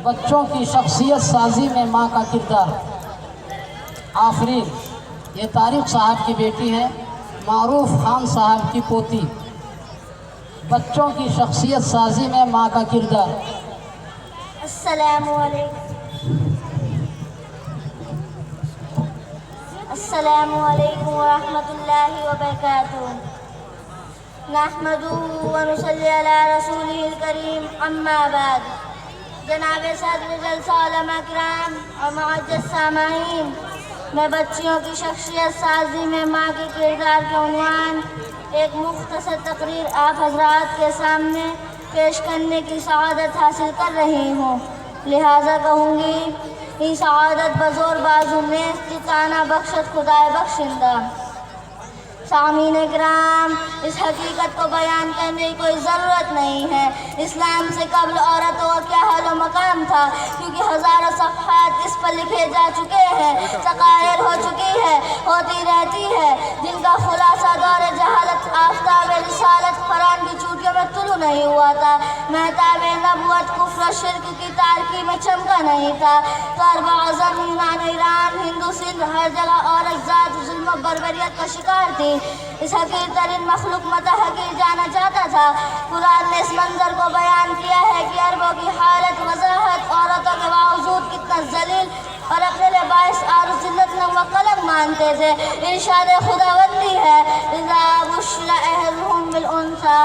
بچوں کی شخصیت سازی میں ماں کا کردار۔ آفرین یہ طارق صاحب کی بیٹی ہے، معروف خان صاحب کی پوتی۔ بچوں کی شخصیت سازی میں ماں کا کردار۔ السلام علیکم ورحمۃ اللہ وبرکاتہ۔ نحمدہ ونصلی علی رسولہ الکریم، اما بعد۔ جناب صدر جلسہ علماء کرام اور معزز سامعین، میں بچیوں کی شخصیت سازی میں ماں کے کردار کے عنوان ایک مختصر تقریر آپ حضرات کے سامنے پیش کرنے کی سعادت حاصل کر رہی ہوں، لہٰذا کہوں گی یہ سعادت بزور بازو نیست جتانا بخشت خدائے بخشندہ۔ سامعین کرام، اس حقیقت کو بیان کرنے کی کوئی ضرورت نہیں ہے اسلام سے قبل عورتوں کا کیا حال و مقام تھا، کیونکہ ہزاروں صفحات اس پر لکھے جا چکے ہیں، تقاریر ہو چکی ہے، ہوتی رہتی ہے، جن کا خلاصہ دور جہالت آفتاب رسالت قرآن کی چوٹیوں میں طلوع نہیں ہوا تھا، مہتاب نبوت کفر و شرک کی تاریکی میں چمکا نہیں تھا۔ تو عرب اعظم، یونان، ایران، ہندو، سندھ، ہر جگہ عورت ذات ظلم و بربریت کا شکار تھی، اس حقیر ترین مخلوق متا حقیر جانا چاہتا تھا۔ قرآن نے اس منظر کو بیان کیا ہے کہ عربوں کی حالت وضاحت عورتوں کے باوجود کتنا ذلیل اور اپنے لیے باعث آر و ذلت ننگ و قلم مانتے تھے۔ ارشاد خداوندی ہے، اذا بشر احدهم بالانثى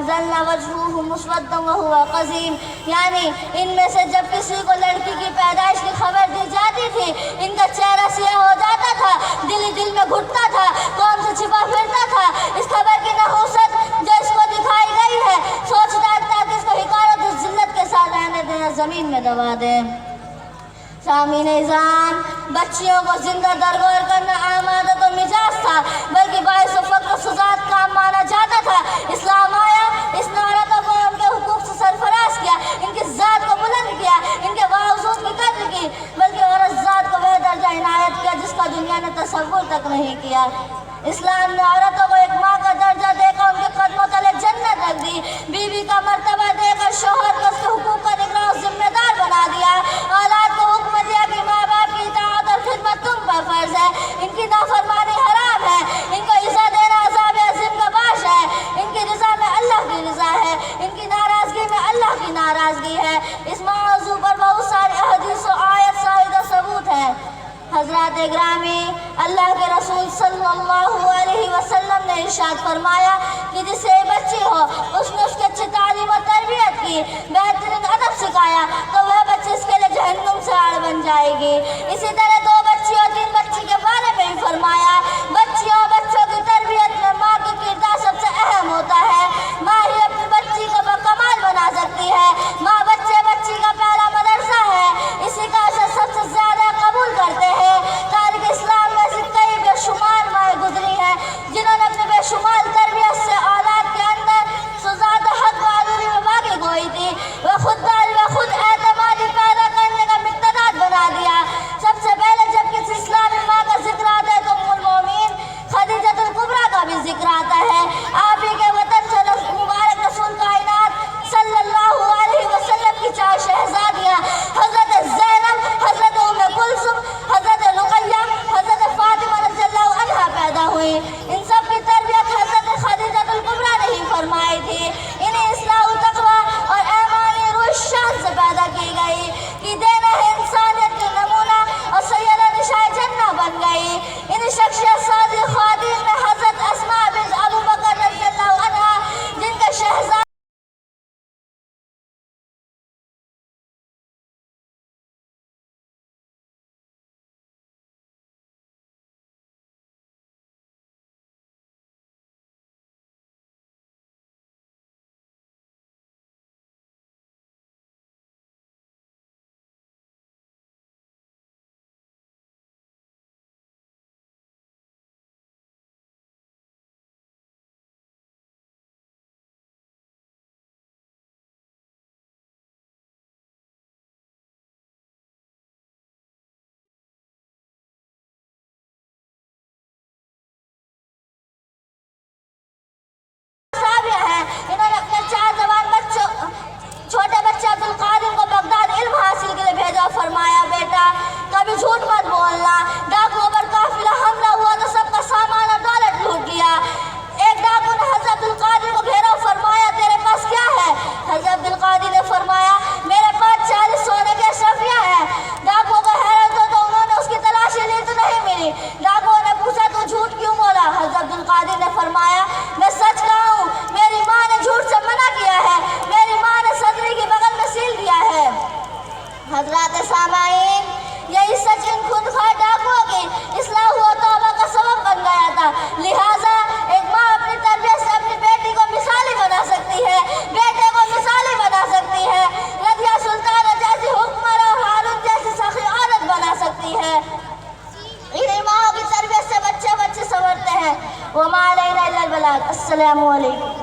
ظل وجهه مسودا وهو قزیم، یعنی ان میں سے جب کسی کو لڑکی کی پیدائش کی خبر دی جاتی تھی، ان کا چہرہ سیاہ ہو جاتا تھا، دل ہی دل میں گھٹتا تھا، قوم سے چھپا پھرتا تھا۔ اس خبر کی نحوست جو اس کو دکھائی گئی ہے، سوچتا تھا کہ اس کو حقارت و ذلت کے ساتھ رہنے دینا، زمین میں دبا دیں۔ سامعین اعزام، بچیوں کو زندہ درگور کرنا عام عادت و مزاج تھا، بلکہ باعث و فقر و سزاد کام مانا جاتا تھا۔ اسلام آیا، اس نے عورتوں کو ان کے حقوق سے سرفراز کیا، ان کی ذات کو بلند کیا، ان کے باوجود کی قدر کی، بلکہ عورت ذات کو وہ درجہ عنایت کیا جس کا دنیا نے تصور تک نہیں کیا۔ اسلام نے عورتوں کو ایک ماں کا درجہ دے کر ان کے قدموں تلے جنت رکھ دی، بیوی کا مرتبہ دے کر شوہر کو اس کے حقوق کا نگراں اور ذمہ دار بنا دیا، اولاد کو حکم دیا کہ ماں باپ کی اطاعت اور خدمت تم پر فرض ہے، ان کی نافرمانی حرام ہے، ان کو عزت دینا عذاب عظیم کا باعث ہے، ان کی رضا میں اللہ کی رضا ہے، ان کی ناراضگی میں اللہ کی ناراضگی ہے۔ اس موضوع پر بہت ساری احادیث و آیت شاہد و ثبوت ہیں۔ حضرات گرامی، اللہ کے رسول صلی اللہ علیہ وسلم نے ارشاد فرمایا کہ جسے بچی ہو، اس نے اس کی اچھی تعلیم و تربیت کی، بہترین ادب سکھایا، تو وہ بچی اس کے لیے جہنم سے آڑ بن جائے گی۔ اسی طرح 2 بچی اور 3 بچی کے بارے میں بھی فرمایا، بچیوں اور بچوں کی تربیت میں ماں کا کردار سب سے اہم ہوتا ہے۔ ماں ہی اپنی بچی کو باکمال بنا سکتی ہے، ماں بچی کا پہلا مدرسہ ہے، اسی کا اثر سب سے زیادہ قبول کرتے ہیں۔ تاریخ اسلام میں سے کئی بے شمار مائیں گزری ہیں جنہوں نے اپنی بے شمار تربیت سے اولاد کے اندر ذات حق و عدولی میں باقی گوئی تھی۔ وہ خود اعتماد حضرات سامعین، یہی سچن خونخوار ڈاکوؤں کی اصلاح و توبہ کا سبب بن گیا تھا۔ لہٰذا ایک ماں اپنی تربیت سے اپنی بیٹی کو مثالی بنا سکتی ہے، بیٹے کو مثالی بنا سکتی ہے، رضیہ سلطانہ جیسی حکمراں اور ہارون جیسی سخی عورت بنا سکتی ہے۔ انہیں ماں کی تربیت سے بچے سنورتے ہیں۔ وما علینا الا البلاغ۔ السلام علیکم۔